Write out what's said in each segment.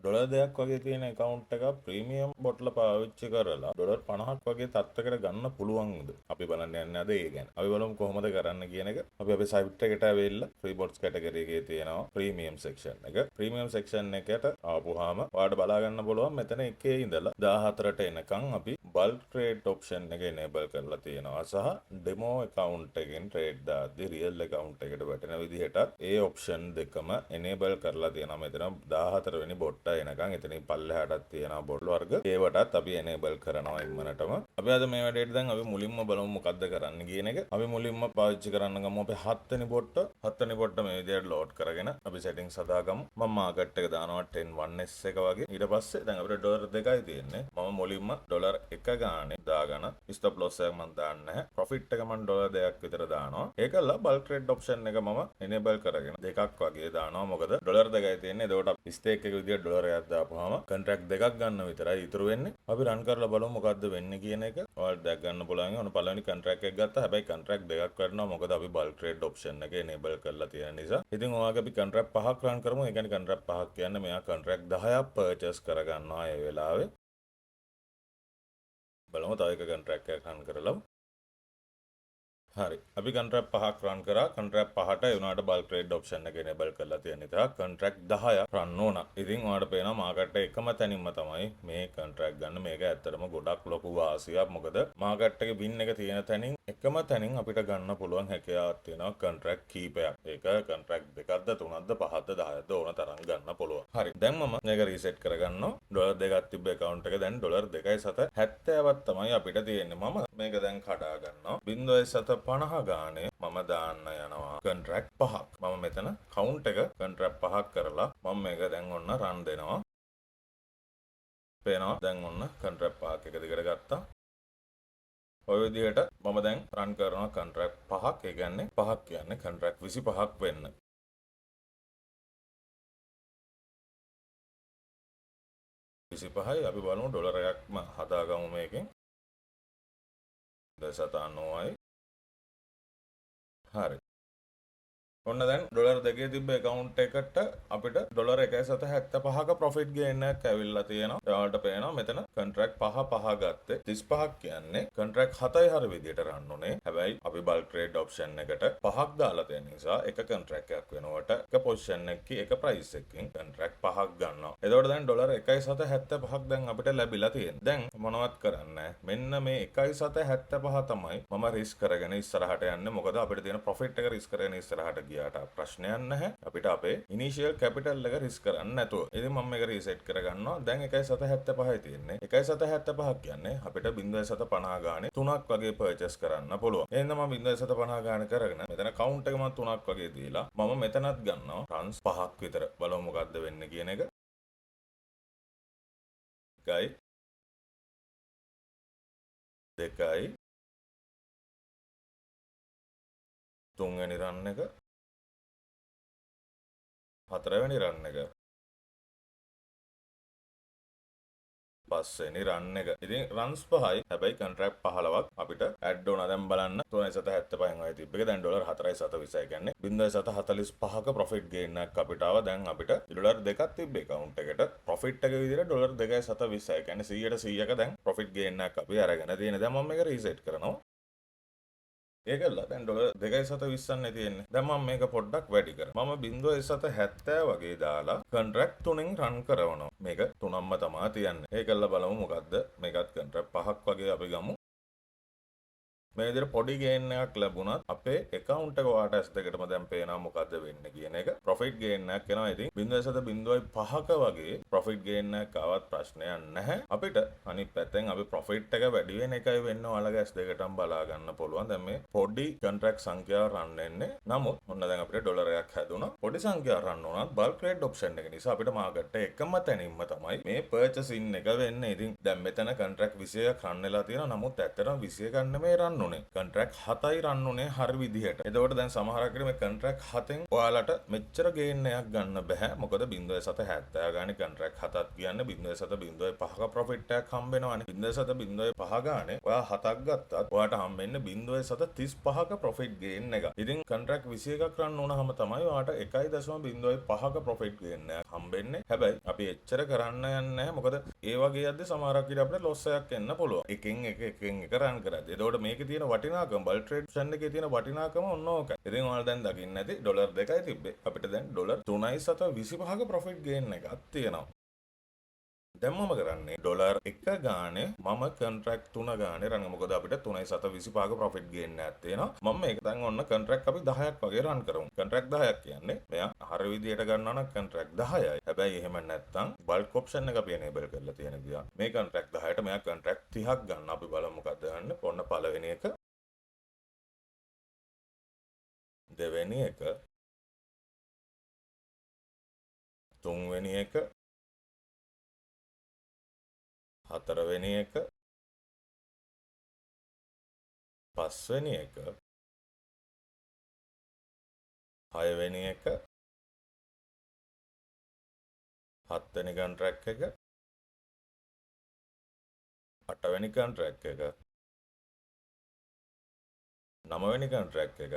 Dollar 2ක් වගේ තියෙන account එක ප්‍රීමියම් බොට්ල පාවිච්චි කරලා ඩොලර් 50ක් වගේ තත්ත්වයකට ගන්න පුළුවන්ද? අපි බලන්න යන්නේ අද ඒ ගැන. අපි බලමු කොහොමද කරන්න කියන එක. අපි අපේ site එකට ඇවිල්ලා free bots category එකේ තියෙනවා premium section එක. premium section එකට ආපුවාම ඔයාලට බලා ගන්න පුළුවන් මෙතන එකේ ඉඳලා 14ට එනකන් අපි bulk trade option එක enable කරලා තියෙනවා සහ demo account එකෙන් trade දාද්දී real account එකට වැටෙන විදිහටත් ඒ option දෙකම enable කරලා තියෙනවා. මෙතන 14 වෙනි බොට්ට එනකන් එතනින් පල්ලෙහාටත් තියෙනවා බොට් වර්ග. ඒවටත් අපි enable කරනවා ඉක්මනටම. අපි අද මේ වැඩේට දැන් අපි මුලින්ම බලමු මොකද්ද කරන්න කියන එක. අපි මුලින්ම පාවිච්චි කරන්න ගමු අපේ 7 වෙනි බොට්ට. 7 වෙනි බොට්ට මේ විදිහට load කරගෙන අපි settings හදාගමු. මම market එක දානවා 101s එක වගේ. ඊට පස්සේ දැන් අපිට ඩොලර් 2යි තියෙන්නේ. මම මුලින්ම ඩොලර් 1 ගානේ දාගෙන stop loss එක මම දාන්නේ නැහැ. profit එක මම ඩොලර් 2ක් විතර දානවා. ඒකලා bulk trade option එක මම enable කරගෙන දෙකක් වගේ දානවා. මොකද ඩොලර් 2යි තියෙන්නේ. එතකොට stake එක විදිහට ඩොලර් එකක් දාපුවාම contract දෙකක් ගන්න විතරයි ඉතුරු වෙන්නේ. අපි run කරලා බලමු මොකද්ද වෙන්නේ කියන එක. ඔයාලට දැක් ගන්න පුළුවන්. ඔන්න පළවෙනි contract එක ගත්තා. හැබැයි contract දෙකක් කරනවා. මොකද අපි bulk trade option එක enable කරලා තියෙන නිසා. ඉතින් ඔයාගේ අපි contract 5ක් run කරමු. ඒ කියන්නේ contract 5ක් කියන්නේ මෙයා contract 10ක් purchase කරගන්නවා ඒ වෙලාවේ. බලමු තව එක contract එකක් run කරලා. හරි. අපි contract 5ක් run කරා. contract 5ට ඒ වුණාට bulk trade option එක enable කරලා තියෙන නිසා contract 10ක් run වුණා. ඉතින් ඔයාලට පේනවා market එක එකම තැනින්ම තමයි මේ contract ගන්න. මේක ඇත්තටම ගොඩක් ලොකු වාසියක්. මොකද market එකේ win එක තියෙන තැනින් එකම තැනින් අපිට ගන්න පුළුවන් හැකියාවක් තියෙනවා contract කීපයක්. ඒක contract දෙකක්ද තුනක්ද පහක්ද 10ක්ද ඕන තරම් ගන්න පුළුවන්. හරි. දැන් මම මේක reset කරගන්නවා. ඩොලර් 2ක් තිබ්බ account එක දැන් ඩොලර් 2.70ක් තමයි අපිට තියෙන්නේ. මම මේක දැන් කඩා ගන්නවා. 0.50 ගානේ මම දාන්න යනවා contract 5ක්. මම මෙතන count එක contract 5ක් කරලා මම මේක දැන් ඔන්න run දෙනවා. පේනවා දැන් ඔන්න contract 5ක් එක දිගට ගත්තා. ඔය විදිහට මම දැන් run කරනවා contract 5ක්. ඒ කියන්නේ 5ක් කියන්නේ contract 25ක් වෙන්න. 25යි අපි බලමු ඩොලර් එකක්ම හදාගමු මේකෙන්. 0.90යි. හරි. ඔන්න දැන් ඩොලර් 2 තිබ්බ account එකට අපිට ඩොලර් 1.75ක profit gain එකක් ඇවිල්ලා තියෙනවා. ඔයාලට පේනවා මෙතන contract 5 ගත්තේ 35ක් කියන්නේ contract 7යි හර විදියට run උනේ. හැබැයි අපි bulk trade option එකට 5ක් දාලා තියෙන නිසා එක contract එකක් වෙනකොට එක position එකකින් එක price එකකින් contract 5ක් ගන්නවා. එතකොට දැන් ඩොලර් 1.75ක් දැන් අපිට ලැබිලා තියෙනවා. දැන් මොනවත් කරන්නේ මෙන්න මේ 1.75 තමයි මම risk කරගෙන ඉස්සරහට යන්නේ. මොකද අපිට තියෙන profit එක risk කරගෙන ඉස්සරහට ගියාට ප්‍රශ්නයක් නැහැ. අපිට අපේ ඉනිෂියල් කැපිටල් එක රිස්ක් කරන්න නැතුව. ඉතින් මම මේක රීසෙට් කරගන්නවා. දැන් 1.75යි තියෙන්නේ. 1.75ක් කියන්නේ අපිට 0.50 ගානේ 3ක් වගේ පර්චේස් කරන්න පුළුවන්. එහෙනම් මම 0.50 ගානේ කරගෙන මෙතන කවුන්ට් එක මම 3ක් වගේ දීලා මම මෙතනත් ගන්නවා ට්‍රාන්ස් 5ක් විතර. බලමු මොකද්ද වෙන්නේ කියන එක. 1යි 2යි 3 වෙනි රන් එක 4 වෙනි රන් එක 5 වෙනි රන් එක. ඉතින් රන්ස් 5යි. හැබැයි contract 15ක් අපිට add වුණා. දැන් බලන්න 3.75න් වගේ තිබ්බ එක දැන් ඩොලර් 4.720 කියන්නේ 0.45ක profit gain එකක් අපිට ආවා. දැන් අපිට ඩොලර් 2ක් තිබ්බ account එකට profit එක විදිහට ඩොලර් 2.720 කියන්නේ 100ට 100ක දැන් profit gain එකක් අපි අරගෙන තියෙන. දැන් මම මේක reset කරනවා. ඒකල්ලා දැන් ඩොලර් 2.720න්නේ තියෙන්නේ. දැන් මම මේක පොඩ්ඩක් වැඩි කරා. මම 0.70 වගේ දාලා contract 3න් run කරනවා. මේක 3ක්ම තමයි තියන්නේ. ඒකල්ලා බලමු මොකද්ද. මේකත් contract 5ක් වගේ අපි ගමු. මේ විදිහට පොඩි gain එකක් ලැබුණත් අපේ account එක ඔයාට S2කටම දැන් පේනවා මොකද්ද වෙන්නේ කියන එක. profit gain එකක් එනවා. ඉතින් 0.05ක වගේ profit gain එකක් ආවත් ප්‍රශ්නයක් නැහැ. අපිට අනිත් පැත්තෙන් අපි profit එක වැඩි වෙන එකයි වෙන්න ඔයාලගේ S2කටම බලා ගන්න පුළුවන්. දැන් මේ පොඩි contract සංඛ්‍යාව run වෙන්නේ. නමුත් ඔන්න දැන් අපිට ඩොලර් එකක් හැදුණා. පොඩි සංඛ්‍යාවක් run වුණත් bulk trade option එක නිසා අපිට market එකම තැනින්ම තමයි මේ purchasing එක වෙන්නේ. ඉතින් දැන් මෙතන contract 21ක් run වෙලා තියෙනවා. නමුත් ඇත්තටම 21ක් නෙමෙයි run රන් උනේ. කොන්ට්‍රැක්ට් 7යි රන් උනේ හරි විදිහට. එතකොට දැන් සමහරක් මේ කොන්ට්‍රැක්ට් 7න් ඔයාලට මෙච්චර ගේන් එකක් ගන්න බෑ. මොකද 0.770 ගානේ කොන්ට්‍රැක්ට් 7ක් කියන්නේ 0.705ක ප්‍රොෆිට් එකක් හම්බ වෙනවානේ. 0.705 ගානේ ඔයා 7ක් ගත්තත් ඔයාට හම්බෙන්නේ 0.735ක ප්‍රොෆිට් ගේන් එක. ඉතින් කොන්ට්‍රැක්ට් 21ක් රන් වුණාම තමයි ඔයාට 1.05ක ප්‍රොෆිට් ගේන් එකක් හම්බෙන්නේ. හැබැයි අපි එච්චර කරන්න යන්නේ නැහැ. මොකද ඒ වගේ යද්දි සමහරක් විට අපිට ලොස් එකක් එන්න පුළුවන්. එකෙන් එක රන් කරද්දී. එතකොට මේකේ තියෙන වටිනාකම බල්ක් ට්‍රේඩ් ඔප්ෂන් එකේ තියෙන වටිනාකම ඔන්න ඕකයි. ඉතින් ඔයාලා දැන් දකින්න ඇති ඩොලර් 2යි තිබ්බේ. අපිට දැන් ඩොලර් 3.25ක ප්‍රොෆිට් ගේන් එකක් තියෙනවා. දැන් මම කරන්නේ ඩොලර් 1 ගානේ මම කොන්ට්‍රැක්ට් 3 ගානේ රන්. මොකද අපිට 3.25ක ප්‍රොෆිට් ගේන් එකක් තියෙනවා. මම මේක දැන් ඔන්න කොන්ට්‍රැක්ට් අපි 10ක් වගේ රන් කරමු. කොන්ට්‍රැක්ට් 10ක් කියන්නේ මෙයා හර විදියට ගන්නවා නම් කොන්ට්‍රැක්ට් 10යි. හැබැයි එහෙම නැත්නම් බල්ක් ඔප්ෂන් එක අපි එනේබල් කරලා තියෙන ගියා. මේ කොන්ට්‍රැක්ට් 10ට මෙයා කොන්ට්‍රැක්ට් 30ක් ගන්න. අපි බලමු මොකක්ද ගන්න. ඔන්න පළවෙනි එක. දෙවෙනි එක. තුන්වෙනි එක. හතරවෙනි එක. පස්වෙනි එක. හයවෙනි එක. හත්වෙනි කොන්ට්‍රැක්ට් එක. අටවෙනි කොන්ට්‍රැක්ට් එක. නවවෙනි කොන්ට්‍රැක්ට් එක.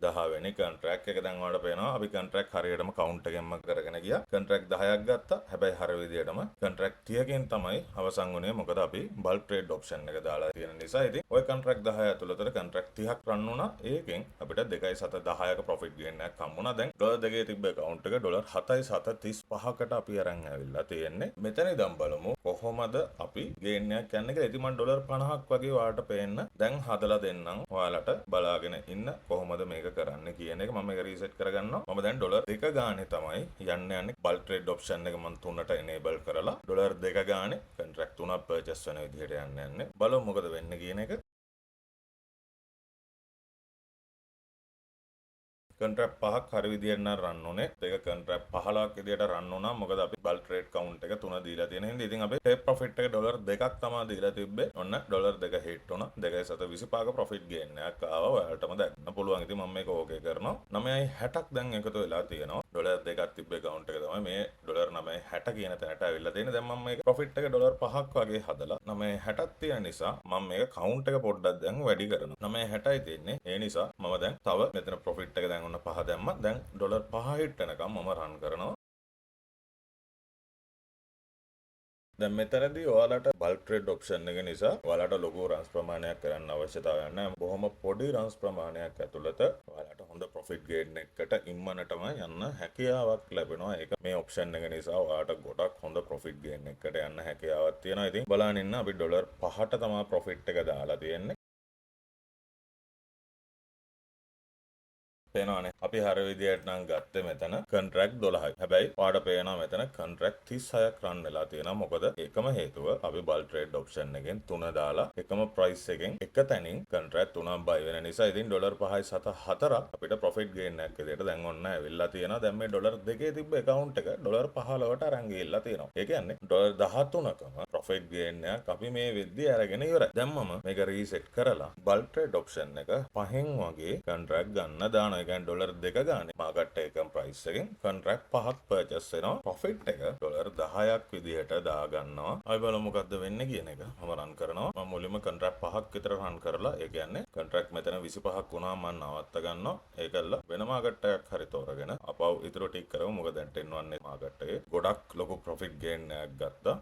10වෙනි කොන්ට්‍රැක්ට් එක. දැන් ඔයාලට පේනවා අපි කොන්ට්‍රැක්ට් හරියටම කවුන්ට් එකෙන්ම කරගෙන ගියා. කොන්ට්‍රැක්ට් 10ක් ගත්තා. හැබැයි හරිය විදියටම කොන්ට්‍රැක්ට් 30කින් තමයි අවසන් වුණේ. මොකද අපි බල්ක් ට්‍රේඩ් ඔප්ෂන් එක දාලා තියෙන නිසා. ඉතින් ওই කොන්ට්‍රැක්ට් 10 ඇතුළතට කොන්ට්‍රැක්ට් 30ක් රන් වුණා. ඒකෙන් අපිට 2.710ක ප්‍රොෆිට් ගේන් එකක් හම්බුණා. දැන් ඩොලර් 2 තිබ්බ account එක ඩොලර් 7.735කට අපි අරන් ඇවිල්ලා තියෙන්නේ. මෙතන ඉඳන් බලමු කොහොමද අපි ගේන් එකක් යන්නේ කියලා. ඉතින් මම ඩොලර් 50ක් වගේ ඔයාලට පේන්න දැන් හදලා දෙන්නම්. ඔයාලට බලාගෙන ඉන්න කොහොමද මේක කරන්න කියන එක. මම මේක රීසෙට් කරගන්නවා. මම දැන් ඩොලර් 2 ගානේ තමයි යන්නේ බල්ක් ට්‍රේඩ් ඔප්ෂන් එක මම 3ට එනේබල් කරලා ඩොලර් 2 ගානේ කොන්ට්‍රැක්ට් 3ක් පර්චේස් වෙන විදිහට යන්නේ. බලමු මොකද වෙන්නේ කියන එක. කොන්ට්‍රැක්ට් 5ක් හරි විදියට නම් රන් උනේ. ඒක කොන්ට්‍රැක්ට් 15ක් විදියට රන් වුණා. මොකද අපි බල්ක් ට්‍රේඩ් කවුන්ට් එක 3 දීලා තියෙන හින්දා. ඉතින් අපි ටේප් ප්‍රොෆිට් එක ඩොලර් 2ක් තමයි දීලා තිබ්බේ. ඔන්න ඩොලර් 2 හිට් වුණා. 2.25ක ප්‍රොෆිට් ගේන් එකක් ආවා. ඔයාලටම දැක්කන්න පුළුවන්. ඉතින් මම මේක ඕකේ කරනවා. 9.60ක් දැන් එකතු වෙලා තියෙනවා. ඩොලර් 2ක් තිබ්බේ account එක තමයි මේ ඩොලර් 9.60 කියන තැනට ඇවිල්ලා තියෙන්නේ. දැන් මම මේක ප්‍රොෆිට් එක ඩොලර් 5ක් වගේ හදලා 9.60ක් තියෙන නිසා මම මේක කවුන්ට් එක පොඩ්ඩක් දැන් වැඩි කරනවා. 9.60යි තියෙන්නේ. ඒ නිසා මම දැන් තව මෙතන ප්‍රොෆිට් එක දැන් ඔන්න 5 දැම්මා. දැන් ඩොලර් 5 හිට වෙනකම් මම රන් කරනවා. දැන් මෙතනදී ඔයාලට බල්ක් ට්‍රේඩ් ඔප්ෂන් එක නිසා ඔයාලට ලොකු රන්ස් ප්‍රමාණයක් කරන්න අවශ්‍යතාවයක් නැහැ. බොහොම පොඩි රන්ස් ප්‍රමාණයක් ඇතුළත ඔයාලට හොඳ ප්‍රොෆිට් ගේන් එකකට ඉම්මනටම යන්න හැකියාවක් ලැබෙනවා. ඒක මේ ඔප්ෂන් එක නිසා ඔයාලට ගොඩක් හොඳ ප්‍රොෆිට් ගේන් එකකට යන්න හැකියාවක් තියෙනවා. ඉතින් බලන්න ඉන්න අපි ඩොලර් 5ට තමයි ප්‍රොෆිට් එක දාලා තියෙන්නේ. පේනවානේ අපි හරිය විදියට නම් ගත්තේ මෙතන කොන්ට්‍රැක්ට් 12යි. හැබැයි ඔයාලට පේනවා මෙතන කොන්ට්‍රැක්ට් 36ක් රන් වෙලා තියෙනවා. මොකද එකම හේතුව අපි බල්ක් ට්‍රේඩ් ඔප්ෂන් එකෙන් 3 දාලා එකම ප්‍රයිස් එකෙන් එක තැනින් කොන්ට්‍රැක්ට් 3ක් බයි වෙන නිසා. ඉතින් ඩොලර් 5යි 7 4ක් අපිට ප්‍රොෆිට් ගේන් එකක් විදියට දැන් ඔන්න ඇවිල්ලා තියෙනවා. දැන් මේ ඩොලර් 2 තිබ්බ account එක ඩොලර් 15ට අරන් ගිහිල්ලා තියෙනවා. ඒ කියන්නේ ඩොලර් 13කම ප්‍රොෆිට් ගේන් එකක් අපි මේ වෙද්දි අරගෙන ඉවරයි. දැන් මම මේක රීසෙට් කරලා බල්ක් ට්‍රේඩ් ඔප්ෂන් එක 5න් වගේ කොන්ට්‍රැක්ට් ගන්න දානවා. ඒ කියන්නේ ඩොලර් 2 ගානේ මාකට් එකම ප්‍රයිස් එකෙන් කොන්ට්‍රැක්ට් 5ක් පර්චේස් වෙනවා. ප්‍රොෆිට් එක ඩොලර් 10ක් විදිහට දා ගන්නවා. අපි බලමු මොකද්ද වෙන්නේ කියන එක. මම රන් කරනවා. මම මුලින්ම කොන්ට්‍රැක්ට් 5ක් විතර රන් කරලා ඒ කියන්නේ කොන්ට්‍රැක්ට් මෙතන 25ක් වුණාම මම නවත්ත ගන්නවා. ඒකල්ල වෙන මාකට් එකක් හරි තෝරගෙන අපව ඉතුරු ටික කරමු. මොකද දැන් 10 1 මාකට් එකේ ගොඩක් ලොකු ප්‍රොෆිට් ගේන් එකක් ගත්තා.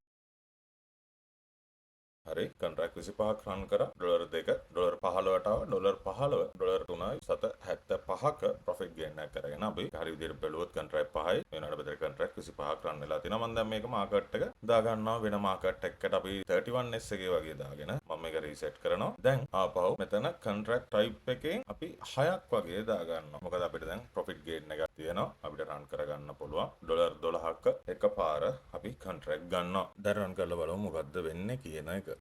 හරි කොන්ට්‍රැක්ට් 25ක් රන් කරා ඩොලර් 2 ඩොලර් 15ට ආවා ඩොලර් 15 ඩොලර් 3.75ක ප්‍රොෆිට් ගේන් එකක් කරගෙන අපි හරි විදිහට බැලුවොත් කොන්ට්‍රැක්ට් 5යි වෙනාට බෙදලා කොන්ට්‍රැක්ට් 25ක් රන් වෙලා තිනවා. මම දැන් මේක මාකට් එක දා ගන්නවා වෙන මාකට් එකකට අපි 31s එකේ වගේ දාගෙන මම මේක රීසෙට් කරනවා. දැන් ආපහු මෙතන කොන්ට්‍රැක්ට් ටයිප් එකෙන් අපි 6ක් වගේ දා ගන්නවා. මොකද අපිට දැන් ප්‍රොෆිට් ගේන් එකක් තියෙනවා. අපිට රන් කරගන්න පුළුවන්. ඩොලර් 12ක එකපාර අපි කොන්ට්‍රැක්ට් ගන්නවා. දැන් රන් කරලා බලමු මොකද්ද වෙන්නේ කියන එක.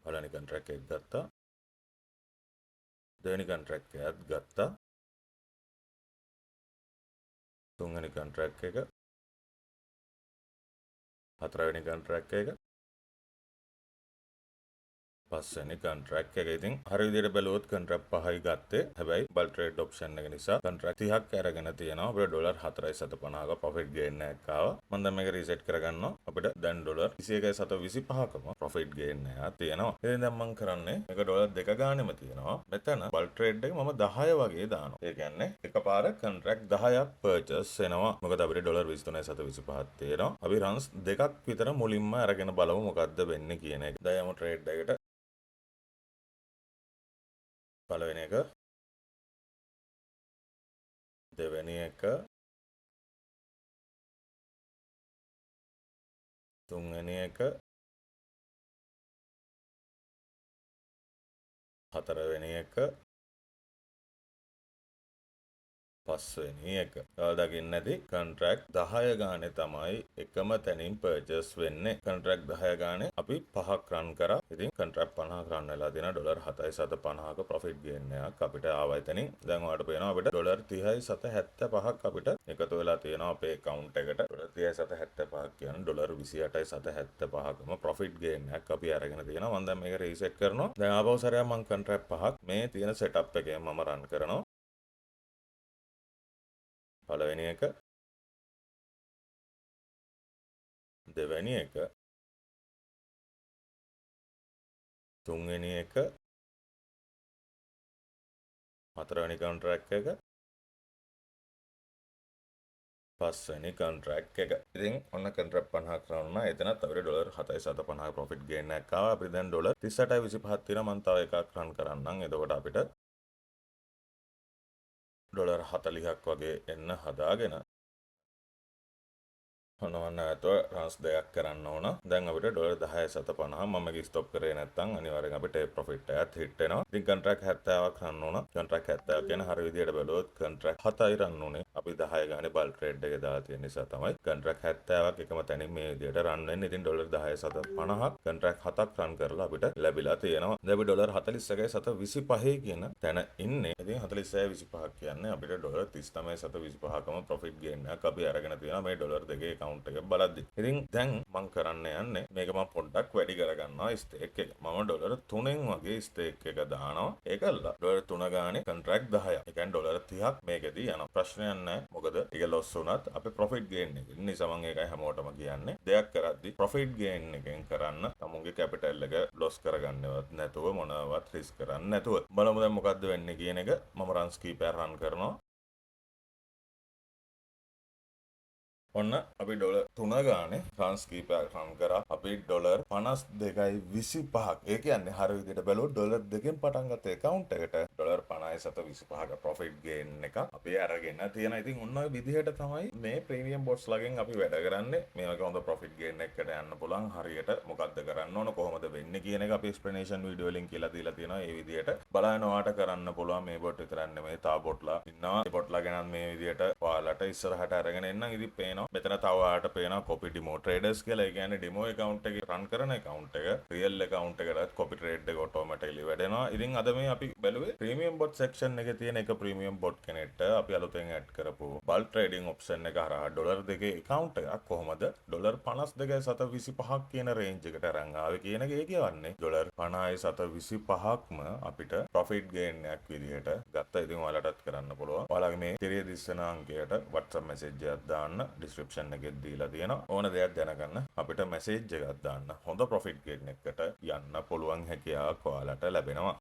පළවෙනි කොන්ට්‍රැක්ට් එක ගත්තා. දෙවෙනි කොන්ට්‍රැක්ට් එකත් ගත්තා. තුන්වෙනි කොන්ට්‍රැක්ට් එක. හතරවෙනි කොන්ට්‍රැක්ට් එක. පස්වෙනි කොන්ට්‍රැක්ට් එක. ඉතින් හරි විදිහට බැලුවොත් කොන්ට්‍රැක්ට් 5යි ගත්තේ. හැබැයි බල් ට්‍රේඩ් ඔප්ෂන් එක නිසා කොන්ට්‍රැක්ට් 30ක් අරගෙන තියෙනවා. අපිට ඩොලර් 4.50ක ප්‍රොෆිට් ගේන් එකක් ආවා. මම දැන් මේක රීසෙට් කරගන්නවා. අපිට දැන් ඩොලර් 21.25කම ප්‍රොෆිට් ගේන් එකක් තියෙනවා. ඉතින් දැන් මම කරන්නේ මේක ඩොලර් 2 ගානෙම තියෙනවා. මෙතන බල් ට්‍රේඩ් එක මම 10 වගේ දානවා. ඒ කියන්නේ එකපාර කොන්ට්‍රැක්ට් 10ක් පර්චේස් වෙනවා. මොකද අපිට ඩොලර් 23.25ක් තියෙනවා. අපි රන්ස් දෙකක් විතර මුලින්ම අරගෙන බලමු මොකද්ද වෙන්නේ කියන එක. දැන් යමු ට්‍රේඩ් එකට. පළවෙනි එක, දෙවෙනි එක, තුන්වෙනි එක, හතරවෙනි එක, පස්වෙනි එක. ඔයාලා දකින්න ඇති කොන්ට්‍රැක්ට් 10 ගානේ තමයි එකම තැනින් පර්චේස් වෙන්නේ. කොන්ට්‍රැක්ට් 10 ගානේ අපි 5ක් රන් කරා. ඉතින් කොන්ට්‍රැක්ට් 50ක් රන් වෙලා තියෙනවා. ඩොලර් 7.50ක ප්‍රොෆිට් ගේන් එකක් අපිට ආවා එතනින්. දැන් ඔයාලට පේනවා අපිට ඩොලර් 30.75ක් අපිට එකතු වෙලා තියෙනවා අපේ account එකට. ඩොලර් 30.75ක් කියන්නේ ඩොලර් 28.75කම ප්‍රොෆිට් ගේන් එකක් අපි අරගෙන තියෙනවා. මම දැන් මේක රීසෙට් කරනවා. දැන් ආපහු සැරයක් මම කොන්ට්‍රැක්ට් 5ක් මේ තියෙන සෙටප් එකෙන් මම රන් කරනවා. පළවෙනි එක, දෙවෙනි එක, තුන්වෙනි එක, හතරවෙනි කොන්ට්‍රැක්ට් එක, පස්වෙනි කොන්ට්‍රැක්ට් එක. ඉතින් ඔන්න කොන්ට්‍රැක්ට් 50ක් රන් වුණා. එතනත් අපිට ඩොලර් 7.50 ප්‍රොෆිට් ගේන් එකක් ආවා. අපිට දැන් ඩොලර් 38.25ක් තියෙනවා. මම තව එකක් රන් කරන්නම්. එතකොට අපිට ඩොලර් 40ක් වගේ එන්න හදාගෙන ඔන්න නැතුව රන්ස් දෙකක් කරන්න ඕන. දැන් අපිට ඩොලර් 10.50 මම මේක ස්ටොප් කරේ නැත්නම් අනිවාර්යෙන් අපිට ප්‍රොෆිට් එකත් හිට් වෙනවා. ඉතින් කොන්ට්‍රැක්ට් 70ක් රන් වුණා. කොන්ට්‍රැක්ට් 70 කියන හරිය විදියට බැලුවොත් කොන්ට්‍රැක්ට් 7යි රන් වුණේ. අපි 10 ගානේ බල් ට්‍රේඩ් එකේ දාලා තියෙන නිසා තමයි කොන්ට්‍රැක්ට් 70ක් එකම තැනින් මේ විදියට රන් වෙන්නේ. ඉතින් ඩොලර් 10.50ක් කොන්ට්‍රැක්ට් 7ක් රන් කරලා අපිට ලැබිලා තියෙනවා. දැන් අපි ඩොලර් 41.25 කියන තැන ඉන්නේ. ඉතින් 41.25ක් කියන්නේ අපිට ඩොලර් 39.25කම ප්‍රොෆිට් ගේන් එකක් අපි අරගෙන තියෙනවා මේ ඩොලර් දෙකේ account එක බලද්දි. ඉතින් දැන් මම කරන්න යන්නේ මේක මම පොඩ්ඩක් වැඩි කරගන්නවා ස්ටේක් එක. මම ඩොලර් 3න් වගේ ස්ටේක් එක දානවා. ඒකල්ලා ඩොලර් 3 ගානේ කොන්ට්‍රැක්ට් 10ක්. ඒ කියන්නේ ඩොලර් 30ක් මේකෙදී යනවා. ප්‍රශ්නයක් නැහැ. මොකද ඒක ලොස් වුණත් අපි ප්‍රොෆිට් ගේන් එක. නිසා මම ඒකයි හැමෝටම කියන්නේ. දෙයක් කරද්දි ප්‍රොෆිට් ගේන් එකෙන් කරන්න තමුන්ගේ කැපිටල් එක ලොස් කරගන්නවත් නැතුව මොනවත් රිස්ක් කරන්න නැතුව. බලමු දැන් මොකද්ද වෙන්නේ කියන එක. මම රන්ස් කීපයක් රන් කරනවා. ඔන්න අපි ඩොලර් 3 ගානේ රන්ස් කීපයක් රන් කරා. අපි ඩොලර් 52.25ක්. ඒ කියන්නේ හරිය විදිහට බැලුවොත් ඩොලර් දෙකෙන් පටන් ගත්ත account එකට ඩොලර් 50.25ක ප්‍රොෆිට් ගේන් එක අපි අරගෙන තියෙනවා. ඉතින් ඔන්න ඔය විදිහට තමයි මේ ප්‍රීමියම් බොට්ස් ලගෙන් අපි වැඩ කරන්නේ. මේක හොඳ ප්‍රොෆිට් ගේන් එකකට යන්න පුළුවන්. හරියට මොකද්ද කරන්න ඕන කොහොමද වෙන්නේ කියන එක අපි එක්ස්ප්ලනේෂන් වීඩියෝ වලින් කියලා දීලා තියෙනවා. ඒ විදිහට බලන්න ඔයාලට කරන්න පුළුවන්. මේ බොට් විතරක් නෙමෙයි තා බොට්ලා ඉන්නවා. ඒ බොට්ලා ගැන මේ විදිහට ඔයාලට ඉස්සරහට අරගෙන එන්න ඉතින් පේනවා. මෙතන තව ඔයාලට පේනවා කොපි ඩිමෝ ට්‍රේඩර්ස් කියලා. ඒ කියන්නේ ඩිමෝ account එකේ රන් කරන account එක රියල් account එකකට කොපි ට්‍රේඩ් එක ඔටෝමැටිකලි වැඩෙනවා. ඉතින් අද මේ අපි බැලුවේ ප්‍රීමියම් බොට් සෙක්ෂන් එකේ තියෙන එක ප්‍රීමියම් බොට් කෙනෙක්ට අපි අලුතෙන් ඇඩ් කරපු බල්ක් ට්‍රේඩින් ඔප්ෂන් එක හරහා ඩොලර් දෙකේ account එකක් කොහොමද ඩොලර් 52.25ක් කියන රේන්ජ් එකට අරන් ආවේ කියන එක. ඒ කියන්නේ ඩොලර් 50.25ක්ම අපිට ප්‍රොෆිට් ගේන් එකක් විදිහට ගත්තා. ඉතින් ඔයාලටත් කරන්න පුළුවන්. ඔයාලගේ මේ තිරිය දිස්සන අංකයට WhatsApp message එකක් දාන්න description එකේ දීලා තියෙනවා. ඕන දෙයක් දැනගන්න අපිට message එකක් දාන්න. හොඳ ප්‍රොෆිට් ගේන් එකකට යන්න පුළුවන් හැකියාවක් ඔයාලට ලැබෙනවා.